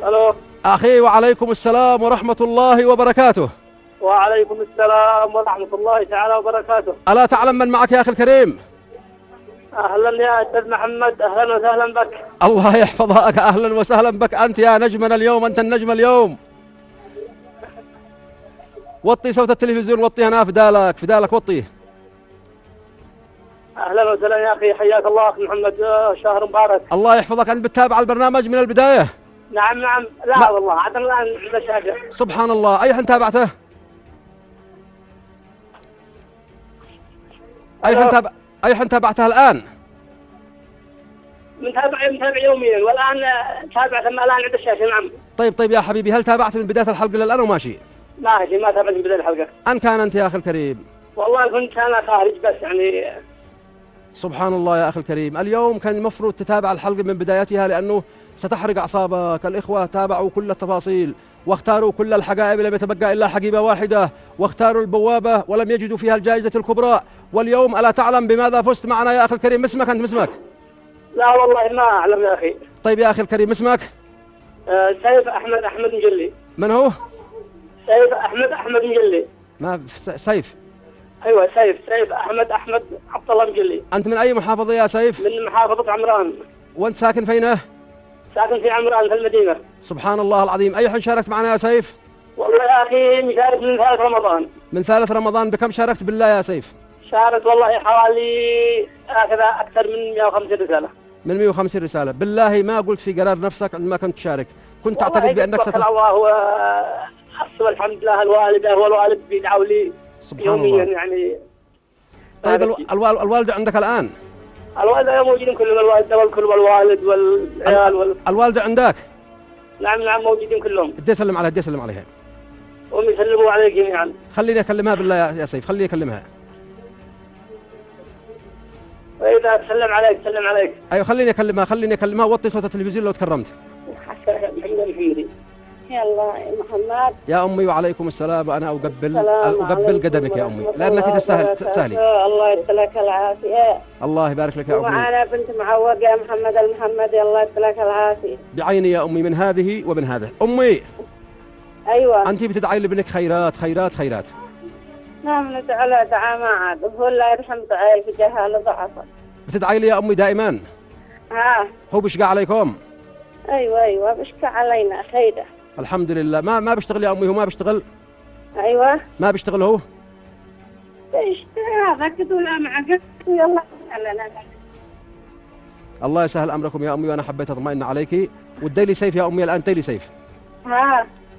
الو. أخي وعليكم السلام ورحمة الله وبركاته. وعليكم السلام ورحمة الله تعالى وبركاته. ألا تعلم من معك يا أخي الكريم؟ أهلا يا أستاذ محمد، أهلا وسهلا بك. الله يحفظك، أهلا وسهلا بك، أنت يا نجمنا اليوم، أنت النجم اليوم. وطي صوت التلفزيون، وطيه، أنا فدالك فدالك، وطيه. أهلا وسهلا يا أخي، حياك الله أخي محمد، شهر مبارك. الله يحفظك، أنت بتتابع البرنامج من البداية؟ نعم نعم، لا والله عاد الآن عند الشاشة. سبحان الله، أي حين تابعته؟ أي حين تابعته الآن؟ متابع يوميا، والآن تابع ثم الآن عند الشاشة. نعم. طيب يا حبيبي، هل تابعت من بداية الحلقة للآن وماشي؟ ماشي، ما تابعت من بداية الحلقة. أن كان أنت يا أخي الكريم؟ والله كنت أنا خارج بس يعني. سبحان الله يا أخي الكريم، اليوم كان المفروض تتابع الحلقة من بدايتها، لأنه ستحرق أعصابك. الإخوة تابعوا كل التفاصيل واختاروا كل الحقائب، لم يتبقى إلا حقيبة واحدة، واختاروا البوابة ولم يجدوا فيها الجائزة الكبرى. واليوم ألا تعلم بماذا فزت معنا يا أخي الكريم؟ اسمك أنت، اسمك؟ لا والله ما أعلم يا أخي. طيب يا أخي الكريم، اسمك؟ سيف أحمد مجلي. من هو؟ سيف أحمد مجلي. ما سيف؟ ايوه سيف احمد عبد الله مجلي. انت من اي محافظه يا سيف؟ من محافظه عمران. وانت ساكن فينه؟ ساكن في عمران في المدينه. سبحان الله العظيم، اي حين شاركت معنا يا سيف؟ والله يا اخي مشارك من ثالث رمضان. من ثالث رمضان، بكم شاركت بالله يا سيف؟ شاركت والله حوالي هكذا اكثر من 150 رساله. من 150 رساله، بالله ما قلت في قرار نفسك عندما كنت تشارك؟ كنت تعتقد بانك الله والحمد لله، الوالده والوالد بيدعوا لي يوميا يعني. طيب الوالدة عندك الآن؟ الوالدة موجودين كلهم، الوالدة والكل والوالد والعيال الوالدة عندك؟ نعم موجودين كلهم. ادي سلم عليها، ادي سلم عليها. هم يسلموا عليك جميعا. خليني اكلمها بالله يا سيف، خليني اكلمها. واذا تسلم عليك. ايوه خليني اكلمها، وطي صوت التلفزيون لو تكرمت. محمد. يلا يا محمد. يا امي وعليكم السلام، وانا اقبل قدمك يا امي، لانك تستاهلي. الله يديلك العافيه. الله يبارك لك يا امي. ومعنا بنت معوق يا محمد المحمدي، الله يديلك العافيه. بعيني يا امي، من هذه ومن هذا. امي ايوه، انت بتدعي لابنك خيرات خيرات خيرات. نعم ندعي دعاء ما عاد، هو الله يرحم دعائي في جهاله ضعفه. بتدعي لي يا امي دائما؟ هو بيشقى عليكم؟ ايوه بيشقى علينا خيره. الحمد لله. ما بيشتغل يا امي؟ هو ما بيشتغل؟ ايوه ما بيشتغل هو؟ بيشتغل هذا كده ولا معك يلا. الله يسهل امركم يا امي، وانا حبيت اطمئن عليك. ودي لي سيف يا امي الان، تيلي سيف.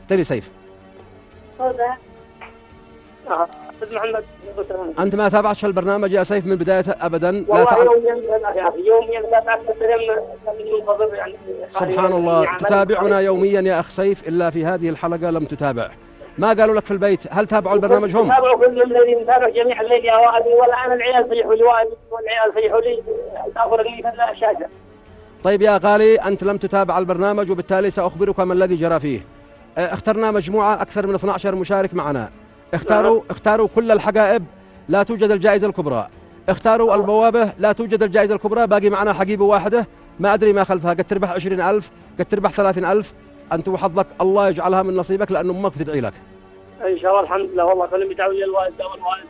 تيلي سيف. هذا استاذ محمد. انت ما تابعتش البرنامج يا سيف من بدايته ابدا؟ والله يوميا لا تعرف يعني. سبحان الله، تتابعنا يوميا يا اخ سيف، الا في هذه الحلقه لم تتابع. ما قالوا لك في البيت؟ هل تابعوا البرنامج هم؟ تابعوا كل الليل، نتابع جميع الليل يا والدي، والان العيال صيحوا لي، والعيال صيحوا لي تاخرني في الشاشه. طيب يا غالي، انت لم تتابع البرنامج، وبالتالي ساخبرك ما الذي جرى فيه. اخترنا مجموعه اكثر من 12 مشارك معنا. اختاروا كل الحقائب، لا توجد الجائزة الكبرى. اختاروا البوابة، لا توجد الجائزة الكبرى، باقي معنا حقيبة واحدة ما أدري ما خلفها، قد تربح 20,000، قد تربح 30,000. أنت وحظك، الله يجعلها من نصيبك، لأنه أمك تدعي لك. إن شاء الله. الحمد لله، والله كلهم يدعوا لي، الوالدة والوالد.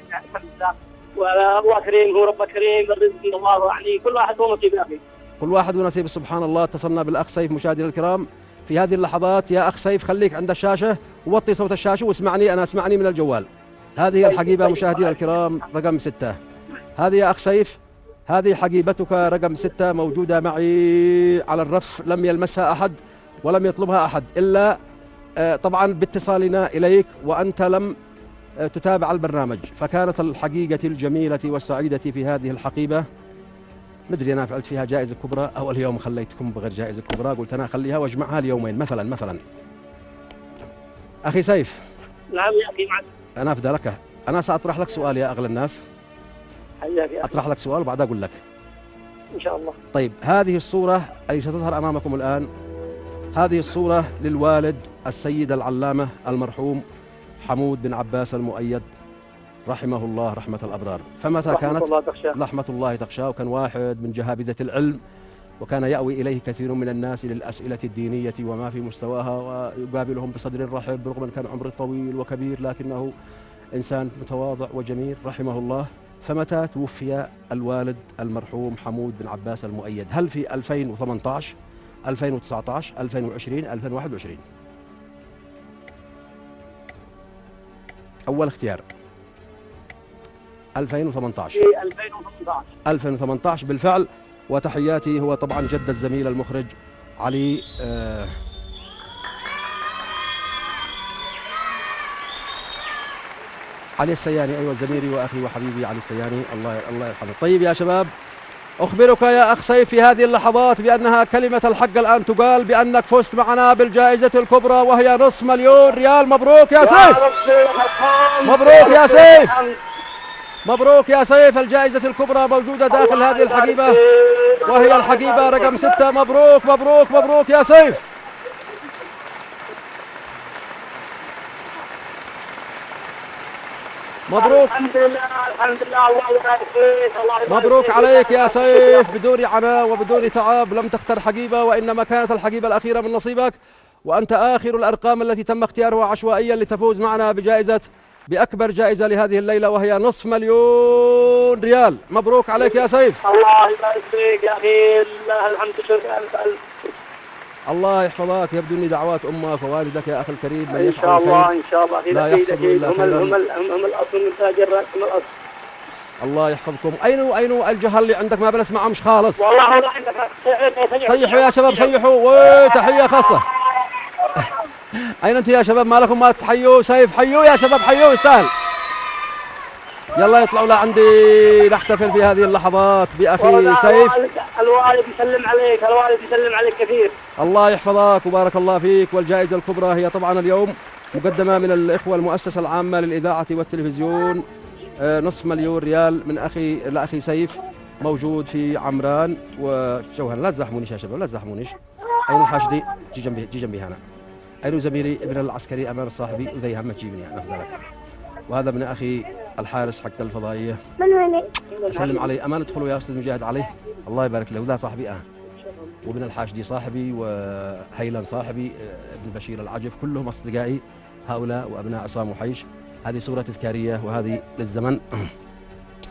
الحمد لله، والله كريم، هو رب كريم، الرزق من الله، يعني كل واحد هو نصيب يا أخي. كل واحد ونصيب. سبحان الله. اتصلنا بالأخ سيف مشاهدينا الكرام في هذه اللحظات. يا أخ سيف خليك عند الشاشة، ووطي صوت الشاشة واسمعني، أنا اسمعني من الجوال. هذه الحقيبة مشاهدينا الكرام رقم 6. هذه يا أخ سيف، هذه حقيبتك رقم 6، موجودة معي على الرف، لم يلمسها أحد ولم يطلبها أحد إلا طبعا باتصالنا إليك، وأنت لم تتابع البرنامج. فكانت الحقيقة الجميلة والسعيدة في هذه الحقيبة، مدري أنا فعلت فيها جائزة كبرى أو اليوم خليتكم بغير جائزة كبرى، قلت أنا أخليها واجمعها ليومين مثلا. أخي سيف. نعم يا أخي معك. أنا أفدى لك، أنا سأطرح لك سؤال يا أغلى الناس. حياك يا أخي. أطرح لك سؤال وبعد أقول لك إن شاء الله. طيب، هذه الصورة التي ستظهر أمامكم الآن، هذه الصورة للوالد السيد العلامة المرحوم حمود بن عباس المؤيد رحمه الله رحمة الأبرار. فمتى كانت رحمة الله تخشاه، وكان واحد من جهابذة العلم وكان يأوي إليه كثير من الناس للأسئلة الدينية وما في مستواها، ويقابلهم بصدر رحب رغم أن كان عمره طويل وكبير، لكنه إنسان متواضع وجميل رحمه الله. فمتى توفي الوالد المرحوم حمود بن عباس المؤيد؟ هل في 2018 2019 2020 2021؟ أول اختيار 2018. 2018. 2018 بالفعل. وتحياتي، هو طبعا جد الزميل المخرج علي علي السياني. أيوة زميلي وأخي وحبيبي علي السياني، الله يرحمه. طيب يا شباب، أخبرك يا أخ سيف في هذه اللحظات بأنها كلمة الحق الآن تقال، بأنك فزت معنا بالجائزة الكبرى وهي نصف مليون ريال. مبروك يا سيف، مبروك يا سيف، مبروك يا سيف. الجائزة الكبرى موجودة داخل هذه الحقيبة وهي الحقيبة رقم 6. مبروك مبروك مبروك يا سيف. مبروك، الحمد لله الحمد لله. الله يبارك فيك، الله يبارك مبروك فيك. عليك يا سيف، بدون عناء وبدون تعب. لم تختر حقيبة، وإنما كانت الحقيبة الأخيرة من نصيبك، وأنت آخر الأرقام التي تم اختيارها عشوائيا لتفوز معنا بأكبر جائزة لهذه الليلة وهي نصف مليون ريال. مبروك عليك يا سيف. الله يبارك فيك يا أخي، لله الحمد شكرا. الله يحفظك. يبدو أني دعوات أمك ووالدك يا أخي الكريم من إن يفعل شاء الله الخير إن شاء الله. لا يحصد إلا خيرا. هم الأصل من تاج الرأس، هم الأصل. الله يحفظكم. أين الجهل اللي عندك ما بنسمعهمش خالص؟ والله والله عندك. صيحوا يا شباب صيحوا، وتحية خاصة. أين أنتم يا شباب؟ ما لكم ما تحيوا سيف؟ حيوا يا شباب، حيوا، يستاهل. يلا يطلعوا لعندي نحتفل في هذه اللحظات بأخي سيف. الوالد يسلم عليك، الوالد يسلم عليك كثير. الله يحفظك وبارك الله فيك. والجائزة الكبرى هي طبعا اليوم مقدمة من الإخوة المؤسسة العامة للإذاعة والتلفزيون، نصف مليون ريال من لأخي سيف، موجود في عمران وجوهر. لا تزاحمونيش يا شباب، لا تزاحمونيش. أين الحاشدي؟ جي جنبي هنا. أين زميلي ابن العسكري أمان صاحبي وذي هم تجيبني أنا أفضلك. وهذا ابن أخي الحارس حق الفضائية. سلم علي أمان. ادخلوا يا أستاذ مجاهد عليه، الله يبارك له. وذا صاحبي وابن الحاشدي صاحبي، وهيلان صاحبي، ابن بشير العجف، كلهم أصدقائي هؤلاء وأبناء عصام وحيش. هذه صورة تذكارية وهذه للزمن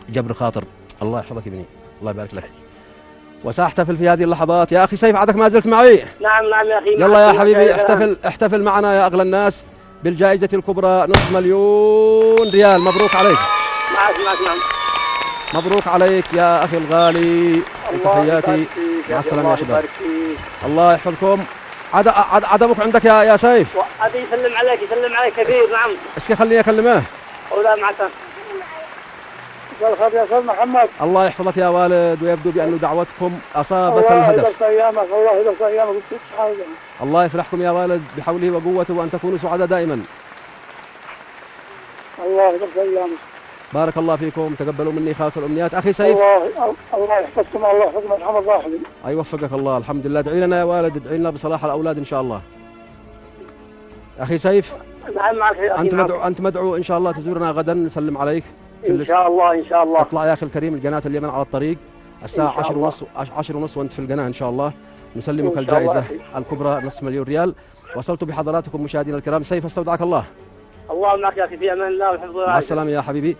جبر خاطر. الله يحفظك ابني، الله يبارك لك. وسأحتفل في هذه اللحظات يا أخي سيف، عادك ما زلت معي. نعم نعم يا أخي. يلا يا حبيبي احتفل معنا يا أغلى الناس بالجائزة الكبرى نصف مليون ريال. مبروك عليك. معك. مبروك عليك يا أخي الغالي، وتحياتي. مع السلامة يا شباب. الله يحفظكم. عدمك عندك يا سيف. هذا يسلم عليك كثير. نعم. اسكي خليني أكلمه. ولا معك. الخير يا استاذ محمد. الله يحفظك يا والد، ويبدو بأن دعوتكم أصابت الهدف. الله يبارك ايامك. الله يفرحكم يا والد بحوله وقوته، وأن تكونوا سعداء دائما. الله يبارك ايامك. بارك الله فيكم، تقبلوا مني خاص الأمنيات. أخي سيف، الله يحفظكم، الله يحفظكم، يرحم الله حبيبي. أي وفقك الله. الحمد لله. ادعي لنا يا والد، ادعي لنا بصلاح الأولاد إن شاء الله. أخي سيف، نعم معك. أنت مدعو إن شاء الله تزورنا غدا، نسلم عليك إن شاء الله إن شاء الله. اطلع يا أخي الكريم القناة اليمن على الطريق الساعة 10:30 وأنت في القناة إن شاء الله. نسلمك الجائزة الكبرى نصف مليون ريال. وصلت بحضراتكم مشاهدينا الكرام. سيف استودعك الله. الله معك يا أخي، في أمان الله وحفظه. مع السلامة يا حبيبي.